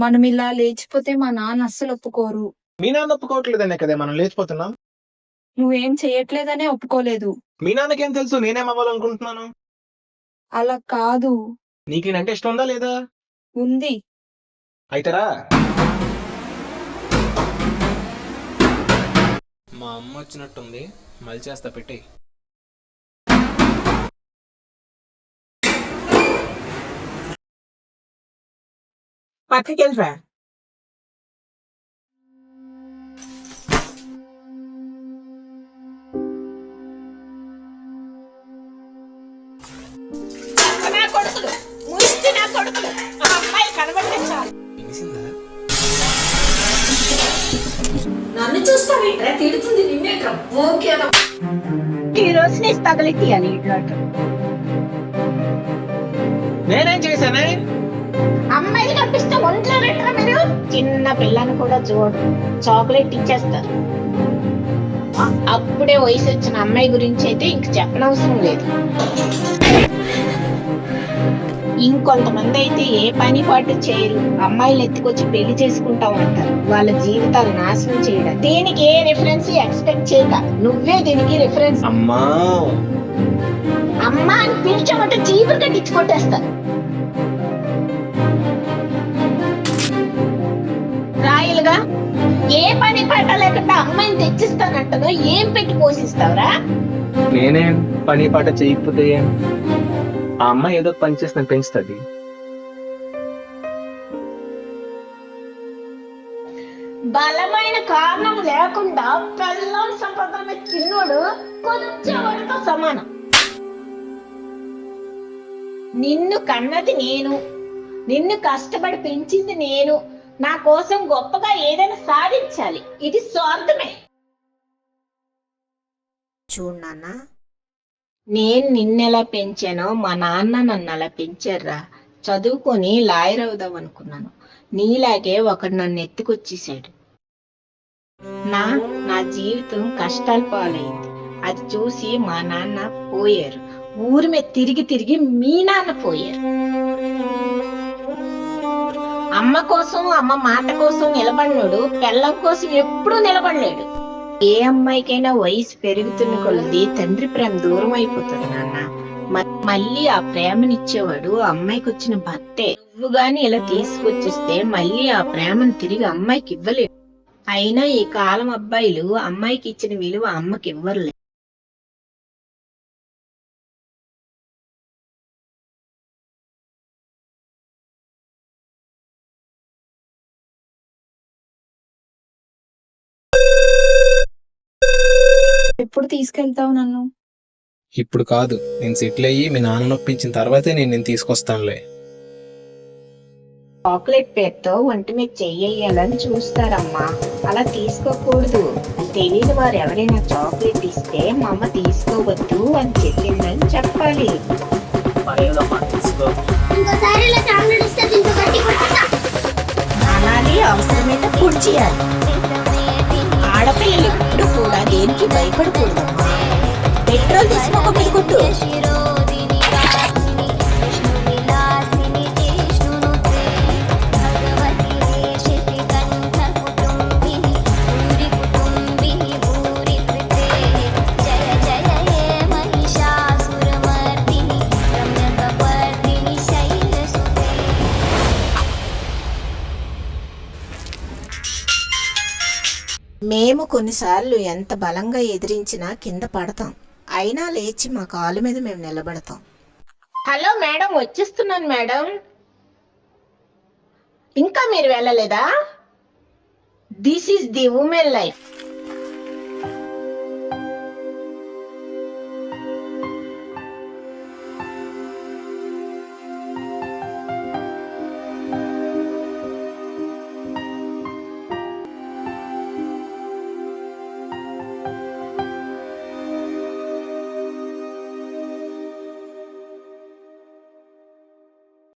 మనం ఇలా లేచిపోతే మా నాన్న అస్సలు ఒప్పుకోరు. మీ నాన్న ఒప్పుకోవట్లేదనే కదే మనం లేచిపోతున్నాం. నువ్వేం చేయట్లేదనే ఒప్పుకోలేదు. మీ నాన్నకేం తెలుసు నేనేమవ్వాలనుకుంటున్నాను? అలా కాదు. నీకు నేనంటే ఇష్టం ఉందా లేదా? ఉంది. అయితే రా. మా అమ్మ వచ్చినట్టుంది. మళ్ళీ చేస్తా పెట్టేయ్. పక్కకెళ్ళిరా. నా కొడుకులు ముష్టి నా కొడుకులు ఆ అమ్మాయి కనబడితే చాలు. వినిసిందా? నన్ను చూస్తావేంట్రా? తిడుతుంది నిన్నేట్రా? ఓకే ఈ రోజు నీ తగలెట్టియాలి ఇంట్లో. నేనేం చేశానే? అమ్మాయిలు కనిపిస్తే ఒంట్లో పెట్టరా మీరు? చిన్న పిల్లని కూడా చూడు, చాక్లెట్ ఇచ్చేస్తారు. అప్పుడే వయసు వచ్చిన అమ్మాయి గురించి అయితే ఇంక చెప్పనవసరం లేదు. ఇంకొంతమంది అయితే ఏ పని పాటు చేయరు, అమ్మాయిలు ఎత్తుకొచ్చి పెళ్లి చేసుకుంటాం అంటారు. వాళ్ళ జీవితాలు నాశనం చేయడం. దీనికి ఏ రిఫరెన్స్ ఎక్స్పెక్ట్ చేయక నువ్వే దీనికి రిఫరెన్స్. అమ్మా అమ్మా అని పిలిచామంటే జీవులు కట్టించి కొట్టేస్తారు. రాయలుగా ఏ పని పాట లేకుండా అమ్మాయిని తెచ్చిస్తానంటదో ఏం పెట్టి పోషిస్తావురా? నేనేం పని పాట చేయకపోతే ఏం? ఆ అమ్మాయి ఏదో పని చేసి నన్ను పెంచుతుంది. బలమైన కారణం లేకుండా పెళ్ళం సంపదన చిన్నోడు కొంచెం వాడితో సమానం. నిన్ను కన్నది నేను, నిన్ను కష్టపడి పెంచింది నేను. నా కోసం గొప్పగా ఏదైనా సాధించాలి. ఇది స్వార్థమే. చూడు నాన్న, నేను నిన్నెలా పెంచానో మా నాన్న నన్ను అలా పెంచారా. చదువుకొని లాయర్ అవుదాం అనుకున్నాను. నీలాగే ఒకడు నన్ను ఎత్తుకొచ్చేసాడు. నా జీవితం కష్టాలు పాలైంది. అది చూసి మా నాన్న పోయారు. ఊరి మీద తిరిగి తిరిగి మీ నాన్న పోయారు. అమ్మ కోసం, అమ్మ మాట కోసం నిలబడినోడు పెళ్ళం కోసం ఎప్పుడూ నిలబడలేడు. ఏ అమ్మాయికైనా వయసు పెరుగుతున్న కొలది తండ్రి ప్రేమ దూరం అయిపోతుంది నాన్న. మళ్ళీ ఆ ప్రేమనిచ్చేవాడు అమ్మాయికి వచ్చిన భర్తే. నువ్వు గాని ఇలా తీసుకొచ్చిస్తే మళ్ళీ ఆ ప్రేమను తిరిగి అమ్మాయికి ఇవ్వలేడు. అయినా ఈ కాలం అబ్బాయిలు అమ్మాయికి ఇచ్చిన విలువ అమ్మకి ఇవ్వరులే. ఎప్పుడు తీసుకెళ్తావు నన్ను? ఇప్పుడు కాదు, నేను సెటిల్ అయ్యి మీ నాన్న నొప్పించిన తర్వాతే నేను తీసుకొస్తానులే. చాక్లెట్ పేరుతో ఒంటి మీద చెయ్యాలని చూస్తారమ్మా. అలా తీసుకోకూడదు. తెలియని వారు ఎవరైనా చాక్లెట్ ఇస్తే మా అమ్మ తీసుకోవద్దు అని చెప్పిందని చెప్పాలి. అనాలి, అవసరమైతే పొడి చేయాలి. ఆడపిల్లలు ఎప్పుడు కూడా దేనికి భయపడకూడదమ్మా. పెట్రోల్ తీసుకోక మీద కొట్టు. మేము కొన్నిసార్లు ఎంత బలంగా ఎదిరించినా కింద పడతాం. అయినా లేచి మా కాలు మీద మేము నిలబడతాం. హలో మేడం, వచ్చేస్తున్నాను మేడం. ఇంకా మీరు వెళ్ళలేదా? This is the women life.